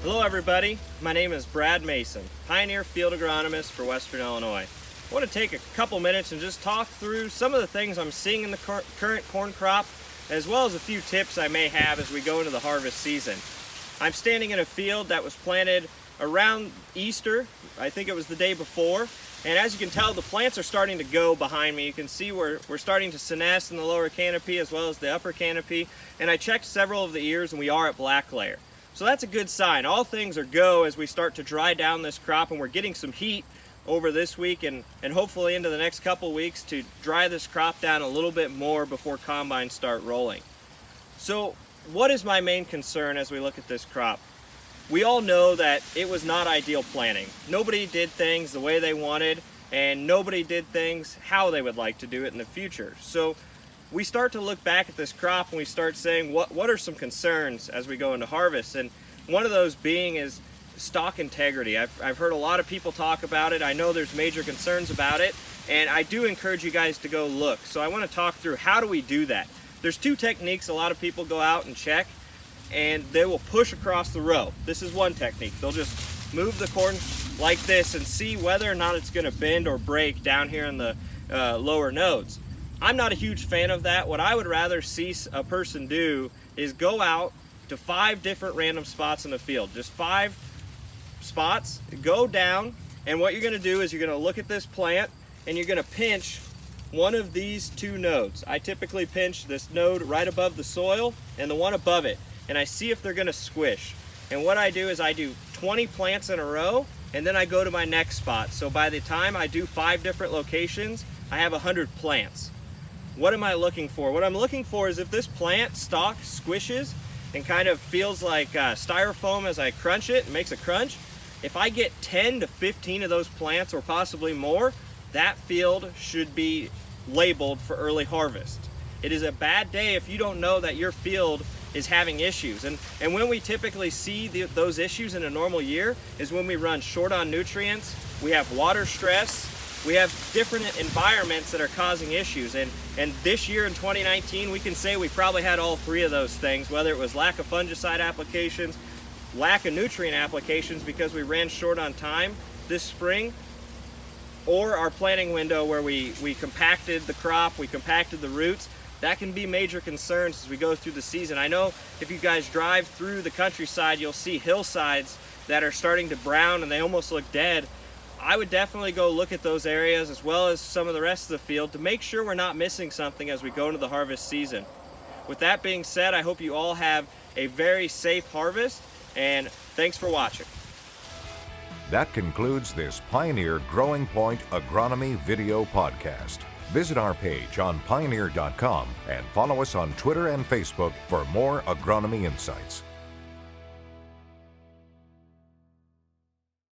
Hello everybody, my name is Brad Mason, Pioneer Field Agronomist for Western Illinois. I want to take a couple minutes and just talk through some of the things I'm seeing in the current corn crop, as well as a few tips I may have as we go into the harvest season. I'm standing in a field that was planted around Easter. I think it was the day before, and as you can tell, the plants are starting to go behind me. You can see we're starting to senesce in the lower canopy as well as the upper canopy, and I checked several of the ears and we are at black layer. So that's a good sign. All things are go as we start to dry down this crop, and we're getting some heat over this week and hopefully into the next couple weeks to dry this crop down a little bit more before combines start rolling. So what is my main concern as we look at this crop? We all know that it was not ideal planting. Nobody did things the way they wanted, and nobody did things how they would like to do it in the future. So we start to look back at this crop and we start saying what are some concerns as we go into harvest, and one of those being is stalk integrity. I've heard a lot of people talk about it. I know there's major concerns about it, and I do encourage you guys to go look. So I want to talk through how do we do that. There's two techniques a lot of people go out and check, and they will push across the row. This is one technique. They'll just move the corn like this and see whether or not it's going to bend or break down here in the lower nodes. I'm not a huge fan of that. What I would rather see a person do is go out to 5 different random spots in the field. Just 5 spots, go down, and what you're going to do is you're going to look at this plant and you're going to pinch one of these 2 nodes. I typically pinch this node right above the soil and the one above it, and I see if they're going to squish. And what I do is I do 20 plants in a row, and then I go to my next spot. So by the time I do 5 different locations, I have 100 plants. What am I looking for? What I'm looking for is if this plant stalk squishes and kind of feels like styrofoam as I crunch it, makes a crunch. If I get 10 to 15 of those plants or possibly more, that field should be labeled for early harvest. It is a bad day if you don't know that your field is having issues. And when we typically see those issues in a normal year is when we run short on nutrients, we have water stress, we have different environments that are causing issues, and this year in 2019 we can say we probably had all 3 of those things, whether it was lack of fungicide applications, lack of nutrient applications because we ran short on time this spring, or our planting window where we compacted the crop, we compacted the roots. That can be major concerns as we go through the season. I know if you guys drive through the countryside, you'll see hillsides that are starting to brown and they almost look dead. I would definitely go look at those areas as well as some of the rest of the field to make sure we're not missing something as we go into the harvest season. With that being said, I hope you all have a very safe harvest, and thanks for watching. That concludes this Pioneer Growing Point Agronomy video podcast. Visit our page on pioneer.com and follow us on Twitter and Facebook for more agronomy insights.